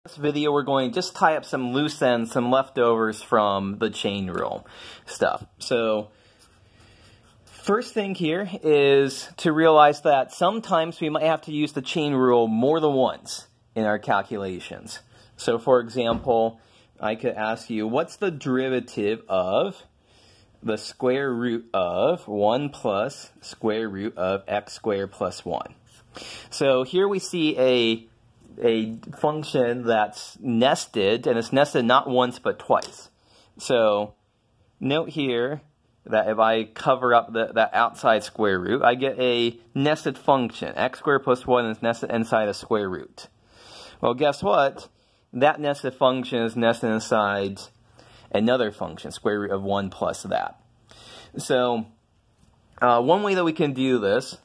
This video we're going to just tie up some loose ends, some leftovers from the chain rule stuff. So first thing here is to realize that sometimes we might have to use the chain rule more than once in our calculations. So for example, I could ask you, what's the derivative of the square root of 1 plus square root of x squared plus 1? So here we see a function that's nested, and it's nested not once but twice. So note here that if I cover up that outside square root, I get a nested function. X squared plus 1 is nested inside a square root. Well, guess what? That nested function is nested inside another function, square root of 1 plus that. So one way that we can do this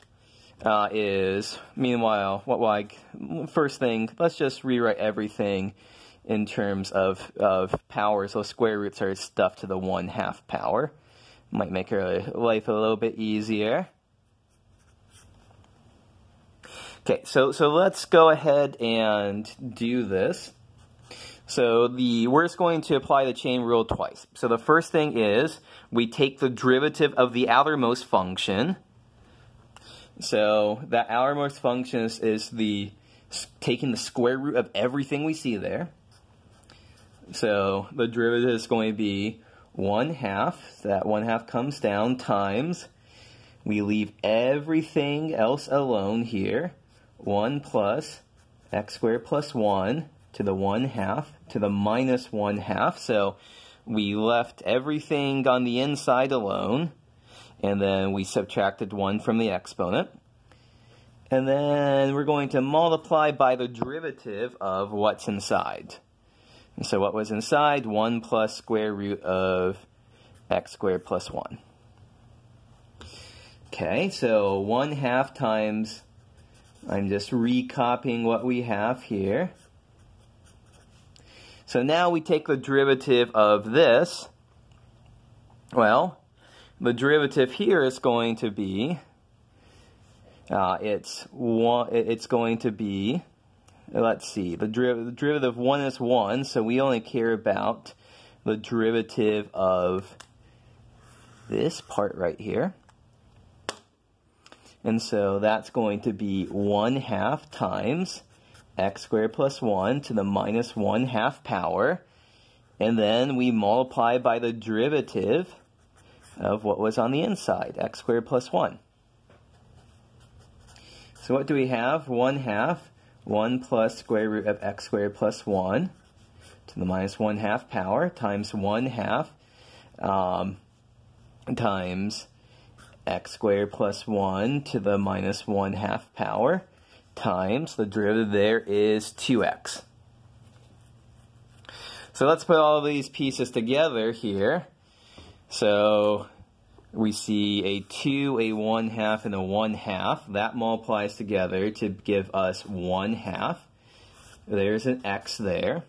is, meanwhile, first thing, let's just rewrite everything in terms of power. So square roots are stuffed to the 1/2 power. Might make our life a little bit easier. Okay, so let's go ahead and do this. So we're just going to apply the chain rule twice. So the first thing is we take the derivative of the outermost function. So that outermost function is taking the square root of everything we see there. So the derivative is going to be 1/2. That 1/2 comes down times, we leave everything else alone here. 1 plus x squared plus 1 to the 1/2 to the minus 1/2. So we left everything on the inside alone, and then we subtracted 1 from the exponent. And then we're going to multiply by the derivative of what's inside. And so what was inside? 1 plus square root of x squared plus 1. Okay, so 1/2 times, I'm just recopying what we have here. So now we take the derivative of this. Well, the derivative here is going to be, it's going to be, let's see, the derivative of 1 is 1, so we only care about the derivative of this part right here. And so that's going to be 1/2 times x squared plus 1 to the minus 1/2 power. And then we multiply by the derivative of what was on the inside, x squared plus 1. So what do we have? 1/2, 1 plus square root of x squared plus 1 to the minus 1/2 power times 1/2 times x squared plus 1 to the minus 1/2 power times the derivative there is 2x. So let's put all of these pieces together here. So we see a 2, a 1/2, and a 1/2. That multiplies together to give us 1/2. There's an x there.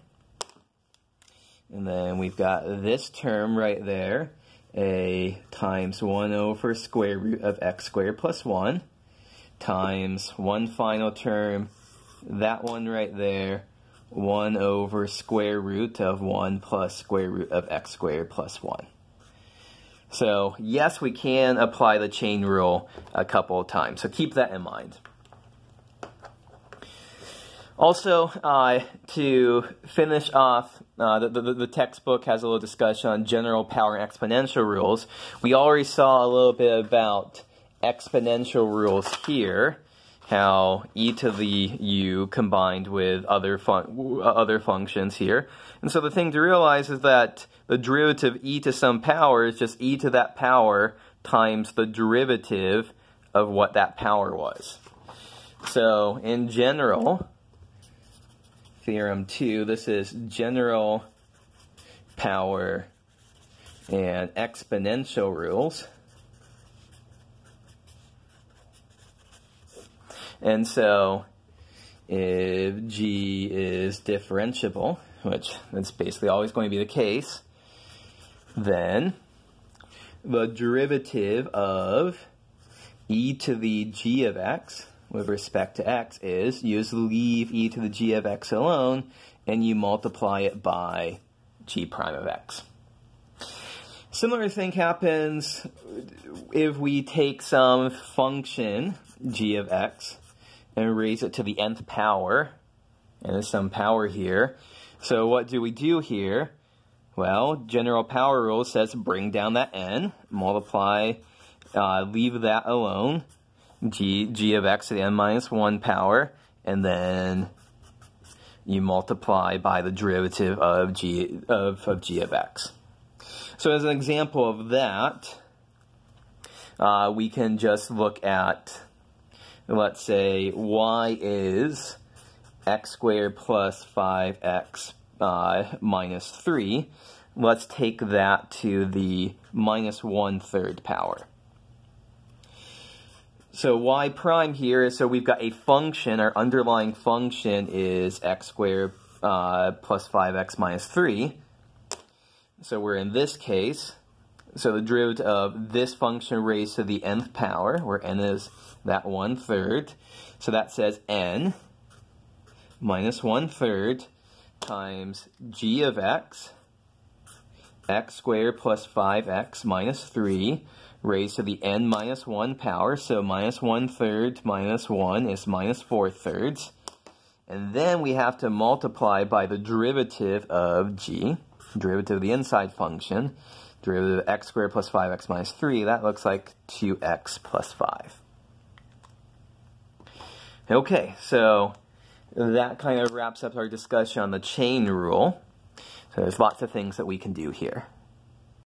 And then we've got this term right there, a times 1 over square root of x squared plus 1, times one final term, that one right there, 1 over square root of 1 plus square root of x squared plus 1. So yes, we can apply the chain rule a couple of times, so keep that in mind. Also, to finish off, the textbook has a little discussion on general power and exponential rules. We already saw a little bit about exponential rules here, how e to the u combined with other functions here. And so the thing to realize is that the derivative e to some power is just e to that power times the derivative of what that power was. So in general, Theorem 2, this is general power and exponential rules. And so if g is differentiable, which is basically always going to be the case, then the derivative of e to the g of x with respect to x is, you just leave e to the g of x alone, and you multiply it by g prime of x. Similar thing happens if we take some function, g of x, and raise it to the nth power, and there's some power here. So what do we do here? Well, general power rule says bring down that n, multiply, leave that alone, g of x to the n minus 1 power, and then you multiply by the derivative of g of x. So as an example of that, we can just look at, let's say, y is x squared plus 5x minus 3. Let's take that to the minus 1/3 power. So y prime here is, so we've got a function, our underlying function is x squared plus 5x minus 3. So we're in this case, so the derivative of this function raised to the nth power, where n is that 1/3. So that says n minus 1/3 times g of x, x squared plus 5x minus 3, raised to the n minus 1 power. So minus 1/3 minus 1 is minus 4/3. And then we have to multiply by the derivative of g, derivative of the inside function, derivative of x squared plus 5x minus 3. That looks like 2x plus 5. Okay, so that kind of wraps up our discussion on the chain rule. So there's lots of things that we can do here.